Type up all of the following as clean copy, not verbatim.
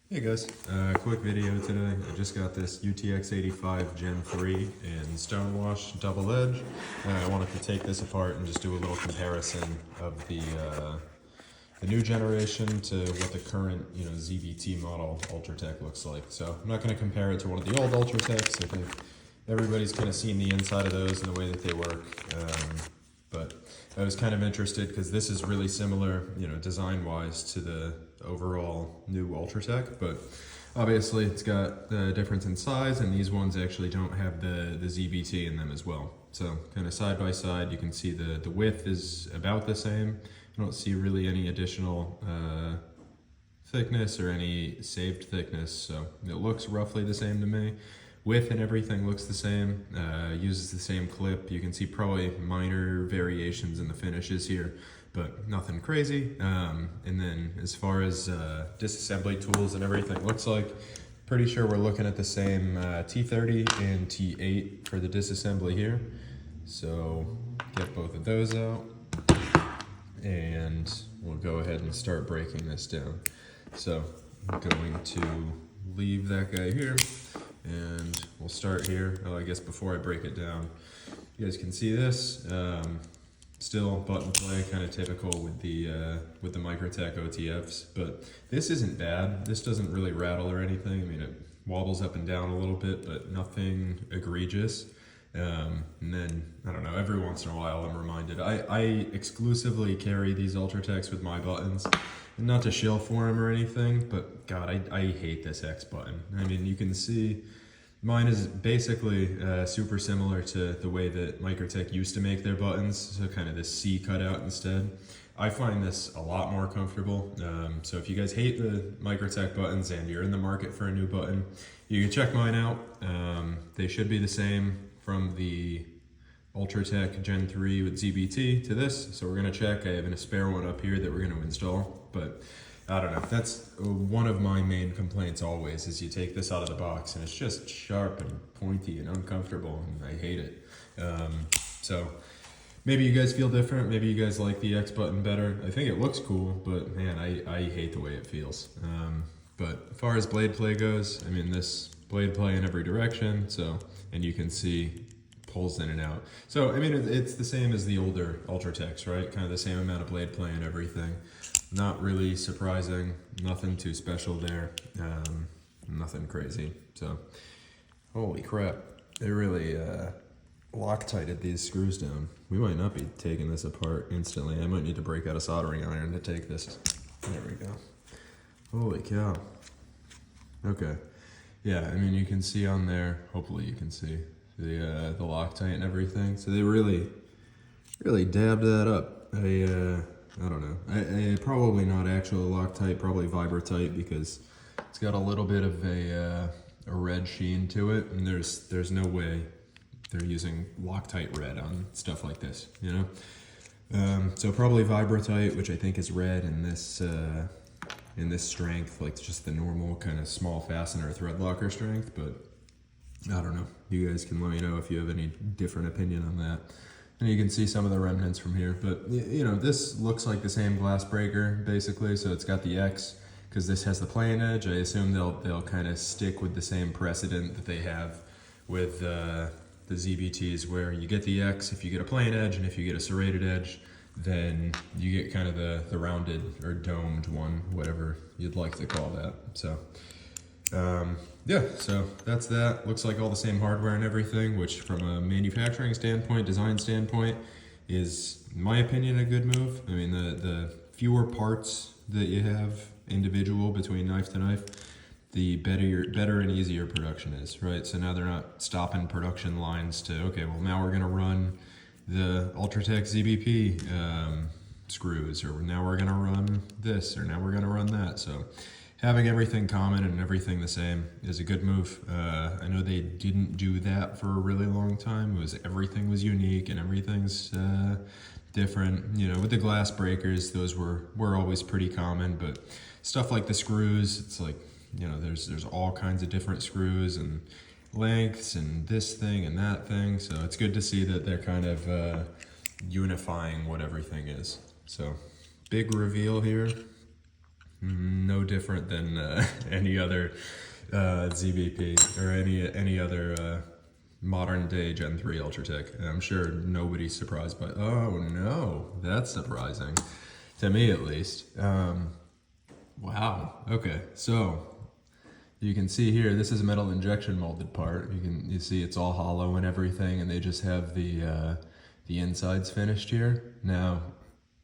Hey guys, quick video today. I just got this UTX-85 Gen 3 in Stonewash double edge. I wanted to take this apart and just do a little comparison of the new generation to what the current ZBT model Ultratech looks like. So I'm not going to compare it to one of the old Ultratechs. I think everybody's kind of seen the inside of those and the way that they work. But I was kind of interested because this is really similar, design-wise to the overall new Ultratech, but obviously it's got the difference in size, and these ones actually don't have the ZBT in them as well. So kind of side by side, you can see the width is about the same. I don't see really any additional thickness or any saved thickness, so it looks roughly the same to me. Width and everything looks the same, uses the same clip. You can see probably minor variations in the finishes here, but nothing crazy. And then as far as disassembly tools and everything looks like, pretty sure we're looking at the same T30 and T8 for the disassembly here. So get both of those out, and we'll go ahead and start breaking this down. So I'm going to leave that guy here, and we'll start here. I guess before I break it down, you guys can see this. Still button play, kind of typical with the Microtech OTFs, but this isn't bad. This doesn't really rattle or anything. I mean, it wobbles up and down a little bit, but nothing egregious. And then, I don't know, every once in a while I'm reminded. I exclusively carry these Ultratechs with my buttons. And not to shill for them or anything, but God, I hate this X button. I mean, you can see mine is basically super similar to the way that Microtech used to make their buttons, so kind of this C cutout instead. I find this a lot more comfortable. So if you guys hate the Microtech buttons and you're in the market for a new button, you can check mine out. They should be the same from the Ultratech Gen 3 with ZBT to this, so we're gonna check. I have a spare one up here that we're gonna install, but I don't know. That's one of my main complaints always, is you take this out of the box and it's just sharp and pointy and uncomfortable, and I hate it. So maybe you guys feel different. Maybe you guys like the X button better. I think it looks cool, but man, I hate the way it feels. But as far as blade play goes, I mean, this blade play in every direction, so, and you can see pulls in and out. So, I mean, it's the same as the older Ultratechs, right? Kind of the same amount of blade play and everything. Not really surprising, nothing too special there, nothing crazy. So, holy crap, they really Loctited these screws down. We might not be taking this apart instantly. I might need to break out a soldering iron to take this. There we go. Holy cow. Okay. Yeah, I mean, you can see on there, hopefully you can see the Loctite and everything. So they really dabbed that up. I don't know. I probably not actual Loctite, probably Vibrotite, because it's got a little bit of a red sheen to it, and there's no way they're using Loctite red on stuff like this, you know? So probably Vibrotite, which I think is red in this strength, like just the normal kind of small fastener thread locker strength, but I don't know. You guys can let me know if you have any different opinion on that. And you can see some of the remnants from here, but you know, this looks like the same glass breaker basically. So it's got the X, because this has the plain edge. I assume they'll kind of stick with the same precedent that they have with the ZBTs, where you get the X if you get a plain edge, and if you get a serrated edge, then you get kind of the rounded or domed one, whatever you'd like to call that. So yeah, so that's that. Looks like all the same hardware and everything, which from a manufacturing standpoint, design standpoint, is, in my opinion, a good move. I mean, the fewer parts that you have individual between knife to knife, the better and easier production is, right? So now they're not stopping production lines to, okay, well, now we're gonna run the Ultratech ZBP screws, or now we're gonna run this, or now we're gonna run that. So having everything common and everything the same is a good move. I know they didn't do that for a really long time. It was everything was unique and everything's different. You know, with the glass breakers, those were always pretty common, but stuff like the screws, it's like, you know, there's all kinds of different screws and lengths and this thing and that thing. So it's good to see that they're kind of unifying what everything is. So big reveal here. no different than any other ZVP or any other modern day Gen 3 Ultratech. And I'm sure nobody's surprised by, oh no, that's surprising. To me at least. Wow, okay, so you can see here, this is a metal injection molded part. You see it's all hollow and everything, and they just have the insides finished here. Now,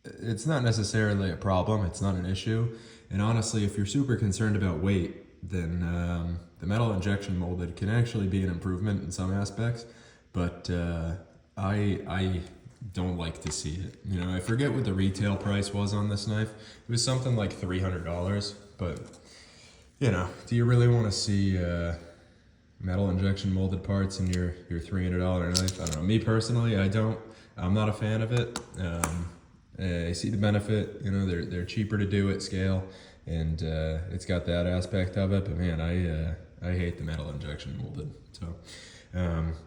it's not necessarily a problem, it's not an issue. And honestly, if you're super concerned about weight, then the metal injection molded can actually be an improvement in some aspects, but I don't like to see it. You know, I forget what the retail price was on this knife. It was something like $300, but you know, do you really want to see metal injection molded parts in your $300 knife? I don't know. Me personally, I don't. I'm not a fan of it. I see the benefit. You know, they're cheaper to do at scale, and it's got that aspect of it. But man, I hate the metal injection molded. So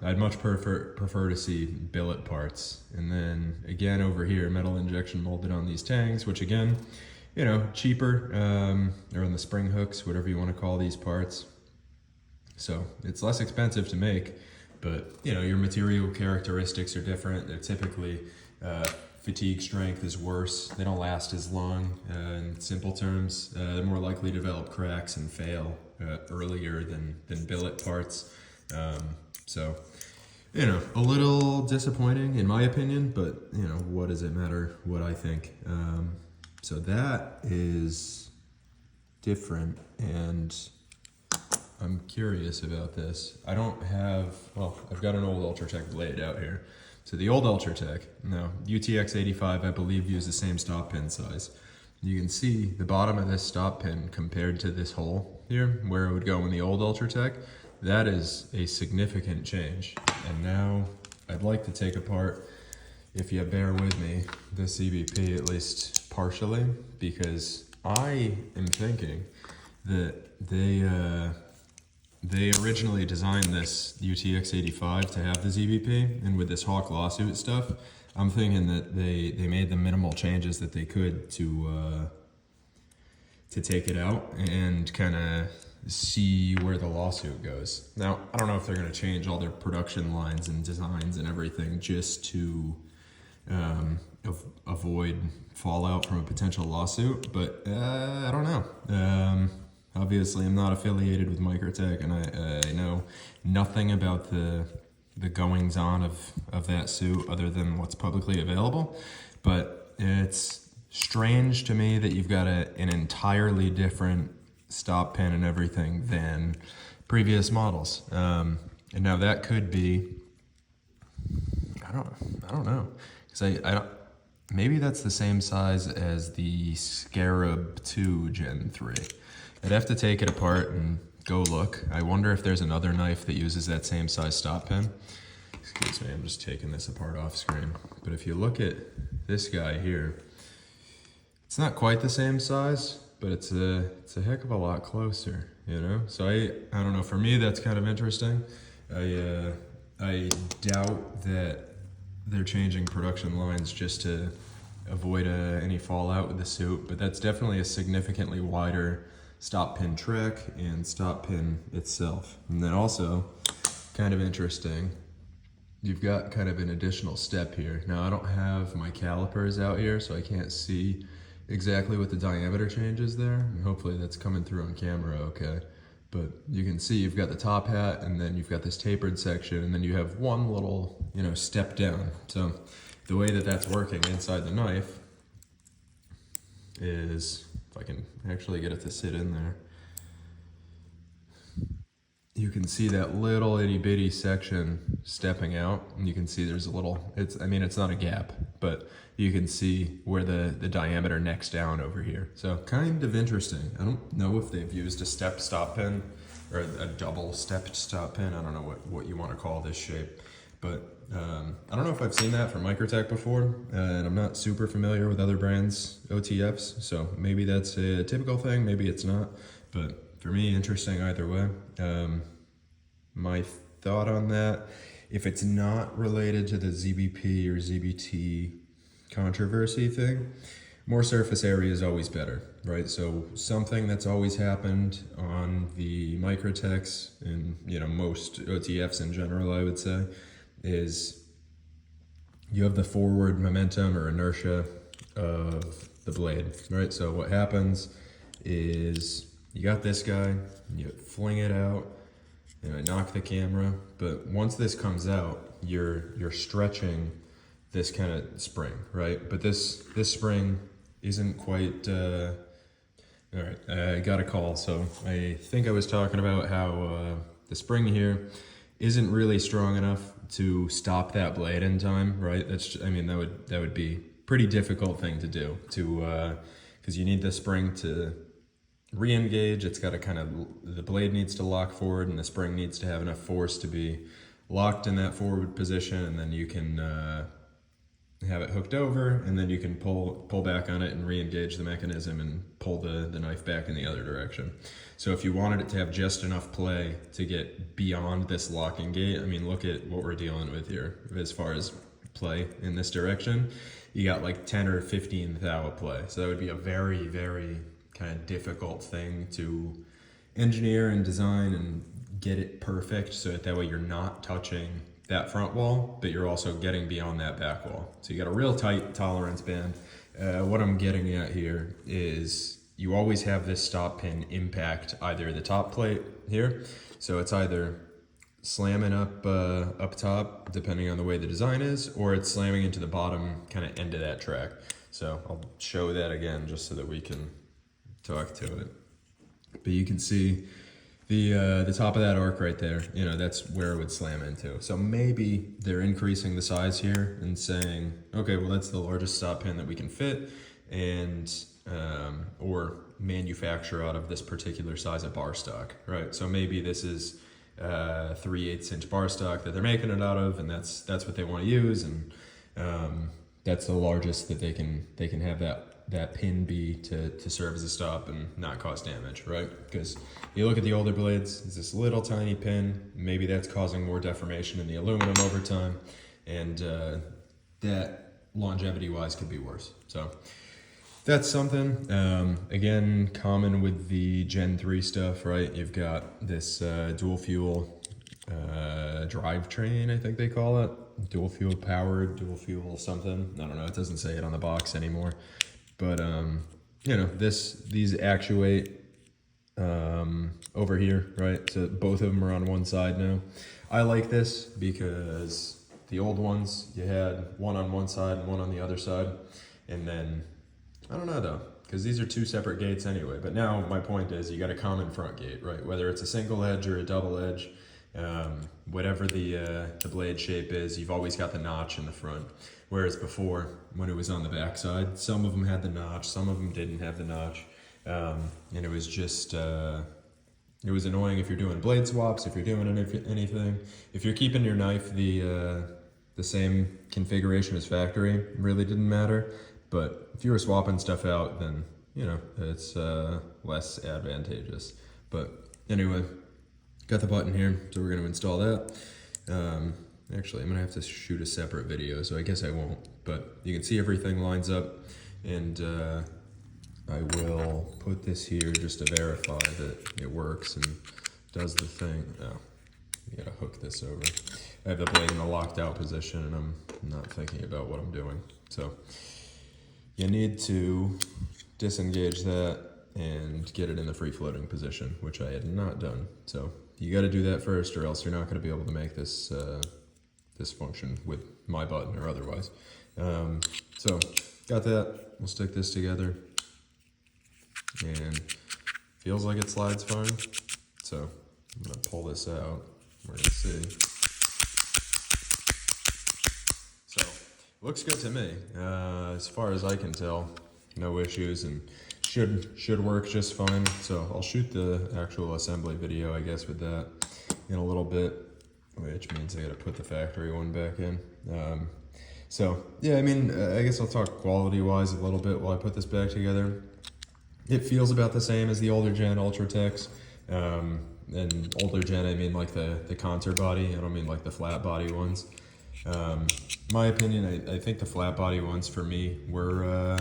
I'd much prefer to see billet parts. And then again over here, metal injection molded on these tangs, which again, you know, cheaper, or on the spring hooks, whatever you want to call these parts. So it's less expensive to make, but you know, your material characteristics are different. They're typically, fatigue strength is worse. They don't last as long. In simple terms, they're more likely to develop cracks and fail earlier than billet parts. So, you know, a little disappointing in my opinion, but you know, what does it matter what I think? So that is different, and I'm curious about this. I don't have, well, I've got an old Ultratech blade out here. So the old Ultratech, now UTX-85, I believe, used the same stop pin size. You can see the bottom of this stop pin compared to this hole here, where it would go in the old Ultratech. That is a significant change. And now I'd like to take apart, if you bear with me, this EVP at least partially, because I am thinking that they originally designed this UTX-85 to have the ZVP, and with this Hawk lawsuit stuff, I'm thinking that they made the minimal changes that they could to take it out and kind of see where the lawsuit goes. Now, I don't know if they're going to change all their production lines and designs and everything just to avoid fallout from a potential lawsuit, but I don't know. Obviously, I'm not affiliated with Microtech, and I know nothing about the goings-on of that suit other than what's publicly available, but it's strange to me that you've got an entirely different stop pin and everything than previous models. And now that could be, I don't know, because I don't, maybe that's the same size as the Scarab 2 Gen 3. I'd have to take it apart and go look. I wonder if there's another knife that uses that same size stop pin. Excuse me, I'm just taking this apart off screen. But if you look at this guy here, it's not quite the same size, but it's a heck of a lot closer, you know? So I don't know, for me that's kind of interesting. I doubt that they're changing production lines just to avoid any fallout with the suit, but that's definitely a significantly wider stop pin track and stop pin itself. And then also, kind of interesting, you've got kind of an additional step here. Now I don't have my calipers out here, so I can't see exactly what the diameter change is there. And hopefully that's coming through on camera okay. But you can see you've got the top hat, and then you've got this tapered section, and then you have one little, you know, step down. So the way that that's working inside the knife is, if I can actually get it to sit in there, you can see that little itty bitty section stepping out, and you can see there's a little, I mean, it's not a gap, but you can see where the diameter necks down over here. So kind of interesting. I don't know if they've used a step stop pin or a double stepped stop pin. I don't know what you want to call this shape, but I don't know if I've seen that from Microtech before, and I'm not super familiar with other brands' OTFs, so maybe that's a typical thing, maybe it's not, but for me, interesting either way. My thought on that, if it's not related to the ZBP or ZBT controversy thing, more surface area is always better, right? So something that's always happened on the Microtechs and most OTFs in general, I would say, is you have the forward momentum or inertia of the blade, right? So what happens is you got this guy, you fling it out, I knock the camera, but once this comes out, you're stretching this kind of spring, right? But this spring isn't quite, all right, I got a call. So I think I was talking about how the spring here isn't really strong enough to stop that blade in time, right? That would be pretty difficult thing to do because you need the spring to re-engage. It's got to the blade needs to lock forward and the spring needs to have enough force to be locked in that forward position, and then you can have it hooked over, and then you can pull back on it and re-engage the mechanism and pull the knife back in the other direction. So if you wanted it to have just enough play to get beyond this locking gate, look at what we're dealing with here as far as play in this direction. You got like 10 or 15 thou of play. So that would be a very, very kind of difficult thing to engineer and design and get it perfect so that way you're not touching that front wall, but you're also getting beyond that back wall. So you got a real tight tolerance band. What I'm getting at here is you always have this stop pin impact either the top plate here, so it's either slamming up top, depending on the way the design is, or it's slamming into the bottom kind of end of that track. So I'll show that again just so that we can talk to it. But you can see the top of that arc right there, that's where it would slam into. So maybe they're increasing the size here and saying, okay, well, that's the largest stop pin that we can fit, and or manufacture out of this particular size of bar stock, right? So maybe this is 3/8 inch bar stock that they're making it out of, and that's what they want to use, and that's the largest that they can have that pin be to serve as a stop and not cause damage, right? Because you look at the older blades, it's this little tiny pin. Maybe that's causing more deformation in the aluminum over time, and that longevity-wise could be worse. So that's something. Again, common with the Gen 3 stuff, right? You've got this dual fuel drivetrain, I think they call it. Dual fuel powered, dual fuel something. I don't know, it doesn't say it on the box anymore. But, these actuate over here, right? So both of them are on one side now. I like this because the old ones, you had one on one side and one on the other side. And then, I don't know though, because these are two separate gates anyway. But now my point is you got a common front gate, right? Whether it's a single edge or a double edge, whatever the blade shape is, you've always got the notch in the front. Whereas before, when it was on the back side, some of them had the notch, some of them didn't have the notch. And it was just, it was annoying if you're doing blade swaps, if you're doing anything. If you're keeping your knife the same configuration as factory, really didn't matter. But if you were swapping stuff out, then, it's less advantageous. But anyway, got the button here, so we're going to install that. Actually, I'm going to have to shoot a separate video, so I guess I won't. But you can see everything lines up, and I will put this here just to verify that it works and does the thing. Oh, you got to hook this over. I have the blade in a locked out position, and I'm not thinking about what I'm doing. So you need to disengage that and get it in the free floating position, which I had not done. So you got to do that first, or else you're not going to be able to make this this function with my button or otherwise. So got that. We'll stick this together, and feels like it slides fine. So I'm gonna pull this out. We're gonna see. So looks good to me, as far as I can tell. No issues, and should work just fine. So I'll shoot the actual assembly video, I guess, with that in a little bit, which means I gotta put the factory one back in. So yeah, I guess I'll talk quality wise a little bit while I put this back together. It feels about the same as the older gen Ultratechs. And older gen, I mean like the contour body, I don't mean like the flat body ones. My opinion, I think the flat body ones for me were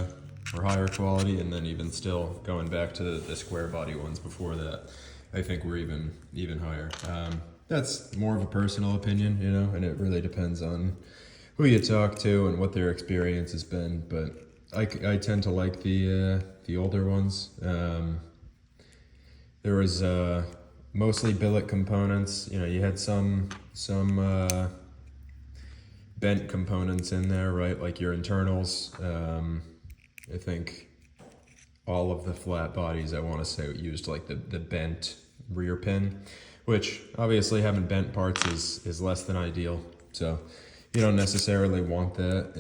or higher quality, and then even still going back to the square body ones before that, I think were even higher. That's more of a personal opinion, you know, and it really depends on who you talk to and what their experience has been. But I tend to like the older ones. There was mostly billet components. You know, you had some bent components in there, right? Like your internals. I think all of the flat bodies, I want to say, used like the bent rear pin, which obviously having bent parts is less than ideal. So you don't necessarily want that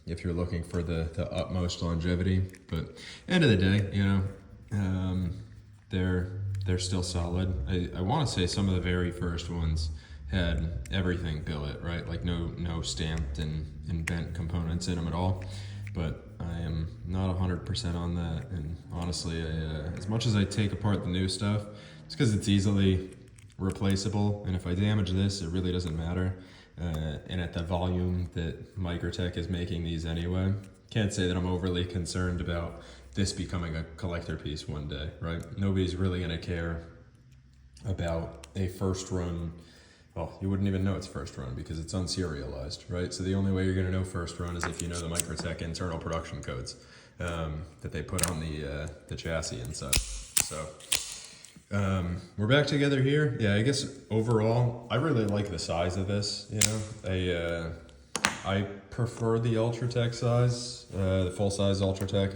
if you're looking for the utmost longevity. But end of the day, you know, they're still solid. I want to say some of the very first ones had everything billet, right? Like no stamped and bent components in them at all. But I am not 100% on that. And honestly, as much as I take apart the new stuff, it's because it's easily replaceable. And if I damage this, it really doesn't matter. And at the volume that Microtech is making these anyway, can't say that I'm overly concerned about this becoming a collector piece one day, right? Nobody's really gonna care about a first run. Well, you wouldn't even know it's first run because it's unserialized, right? So the only way you're gonna know first run is if you know the Microtech internal production codes that they put on the chassis and such. So we're back together here. Yeah, I guess overall, I really like the size of this, you know. I prefer the Ultratech size, the full size Ultratech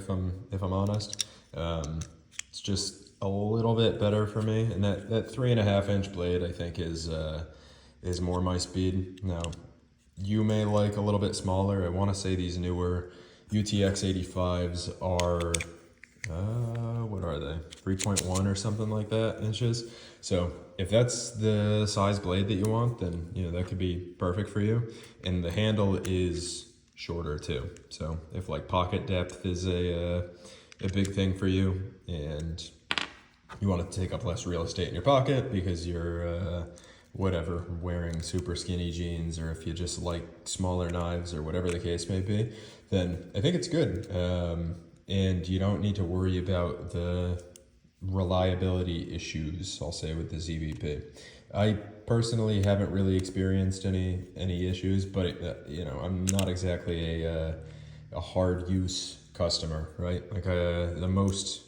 if I'm honest. It's just a little bit better for me, and that 3.5 inch blade I think is more my speed. Now, you may like a little bit smaller. I want to say these newer UTX-85s are, what are they? 3.1 or something like that inches. So if that's the size blade that you want, then you know that could be perfect for you. And the handle is shorter too. So if like pocket depth is a big thing for you, and you want to take up less real estate in your pocket because you're whatever, wearing super skinny jeans, or if you just like smaller knives or whatever the case may be, then I think it's good. And you don't need to worry about the reliability issues, I'll say, with the ZVP. I personally haven't really experienced any issues, but you know, I'm not exactly a hard use customer, right? Like the most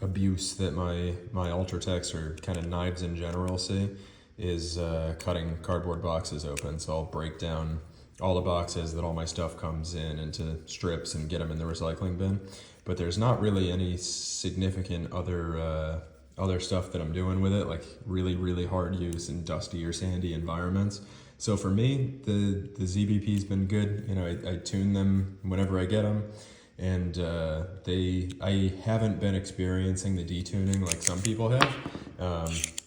abuse that my Ultratechs or kind of knives in general see is cutting cardboard boxes open. So I'll break down all the boxes that all my stuff comes in into strips and get them in the recycling bin. But there's not really any significant other stuff that I'm doing with it, like really hard use in dusty or sandy environments. So for me, the ZVP's been good. You know, I tune them whenever I get them, and I haven't been experiencing the detuning like some people have,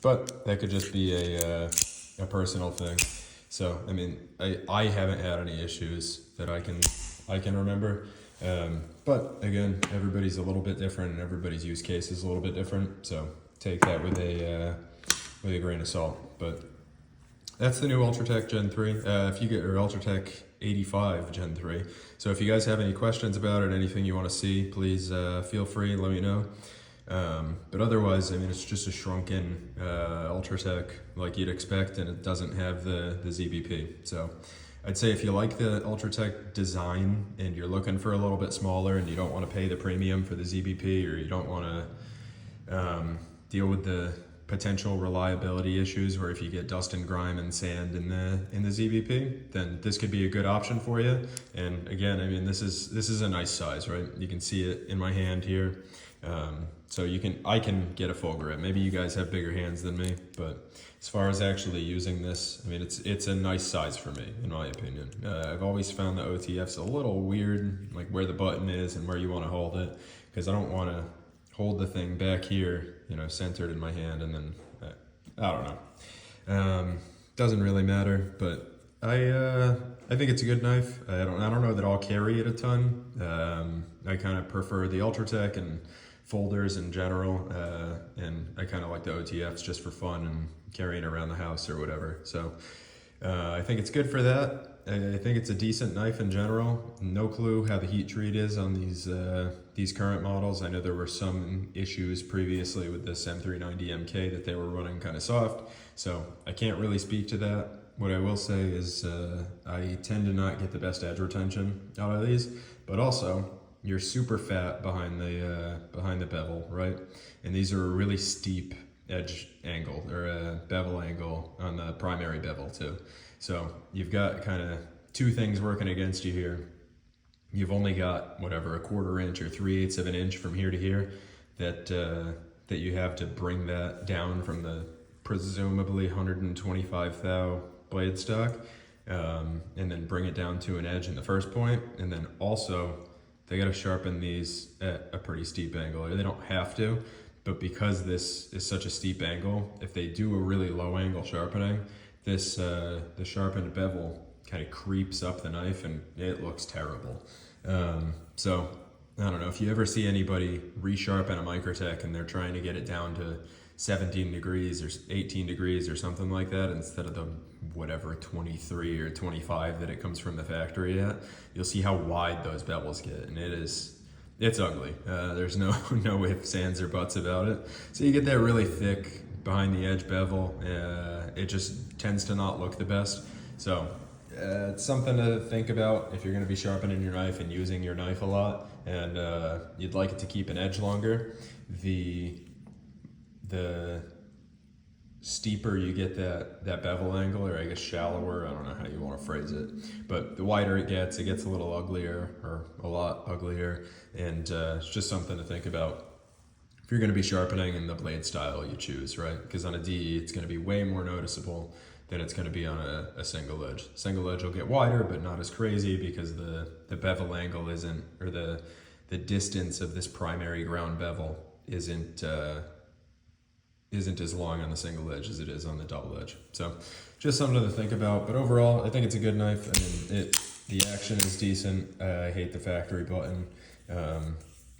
but that could just be a personal thing. So I mean, I haven't had any issues that I can remember. But again, everybody's a little bit different, and everybody's use case is a little bit different. So take that with a grain of salt. But that's the new Ultratech Gen 3. If you get your Ultratech 85 Gen 3. So if you guys have any questions about it, anything you want to see, please feel free, let me know. But otherwise, I mean, it's just a shrunken Ultratech like you'd expect, and it doesn't have the ZVP. So I'd say if you like the Ultratech design and you're looking for a little bit smaller and you don't want to pay the premium for the ZVP, or you don't want to deal with the potential reliability issues where if you get dust and grime and sand in the ZVP, then this could be a good option for you. And again, I mean, this is a nice size, right? You can see it in my hand here. So I can get a full grip. Maybe you guys have bigger hands than me, but as far as actually using this, I mean, it's a nice size for me, in my opinion. I've always found the OTF's a little weird, like where the button is and where you want to hold it, because I don't want to hold the thing back here, you know, centered in my hand, and then I don't know. Doesn't really matter, but I think it's a good knife. I don't know that I'll carry it a ton. I kind of prefer the Ultratech and folders in general, and I kind of like the OTFs just for fun and carrying around the house or whatever. So I think it's good for that. I think it's a decent knife in general. No clue how the heat treat is on these current models. I know there were some issues previously with this M390 MK that they were running kind of soft, so I can't really speak to that. What I will say is I tend to not get the best edge retention out of these, but also you're super fat behind the bevel, right? And these are a really steep edge angle or a bevel angle on the primary bevel too. So you've got kind of two things working against you here. You've only got whatever, a 1/4 inch or 3/8 of an inch from here to here that you have to bring that down from the presumably 125 thou blade stock, and then bring it down to an edge in the first point. And then also they got to sharpen these at a pretty steep angle. They don't have to, but because this is such a steep angle, if they do a really low angle sharpening, this the sharpened bevel kind of creeps up the knife and it looks terrible. So I don't know if you ever see anybody resharpen a Microtech and they're trying to get it down to 17 degrees or 18 degrees or something like that instead of the whatever 23 or 25 that it comes from the factory at, you'll see how wide those bevels get, and it's ugly. There's no ifs, ands, or buts about it. So you get that really thick behind the edge bevel. It just tends to not look the best. So it's something to think about if you're going to be sharpening your knife and using your knife a lot, and you'd like it to keep an edge longer. The steeper you get that bevel angle, or I guess shallower, I don't know how you want to phrase it, but the wider it gets a little uglier, or a lot uglier, and it's just something to think about if you're going to be sharpening in the blade style you choose, right? Because on a DE it's going to be way more noticeable than it's going to be on a single edge. Single edge will get wider, but not as crazy because the bevel angle isn't, or the distance of this primary ground bevel isn't as long on the single edge as it is on the double edge. So just something to think about. But overall, I think it's a good knife. I mean, the action is decent. I hate the factory button.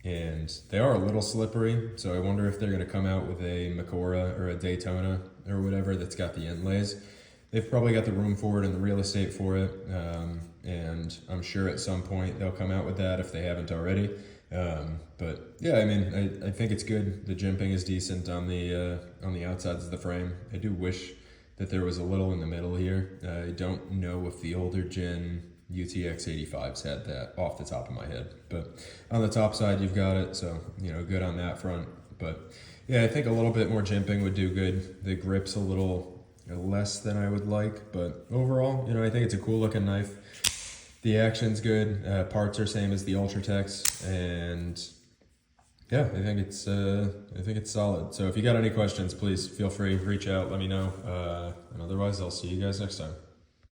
And they are a little slippery. So I wonder if they're going to come out with a Makora or a Daytona or whatever that's got the inlays. They've probably got the room for it and the real estate for it. And I'm sure at some point they'll come out with that if they haven't already. But yeah, I mean, I think it's good. The jimping is decent on the outsides of the frame. I do wish that there was a little in the middle here. I don't know if the older gen UTX-85s had that off the top of my head, but on the top side you've got it, so good on that front. But yeah, I think a little bit more jimping would do good. The grip's a little less than I would like, but overall, I think it's a cool looking knife. The action's good. Parts are same as the Ultratechs, and yeah, I think it's solid. So if you got any questions, please feel free, reach out, let me know. And otherwise, I'll see you guys next time.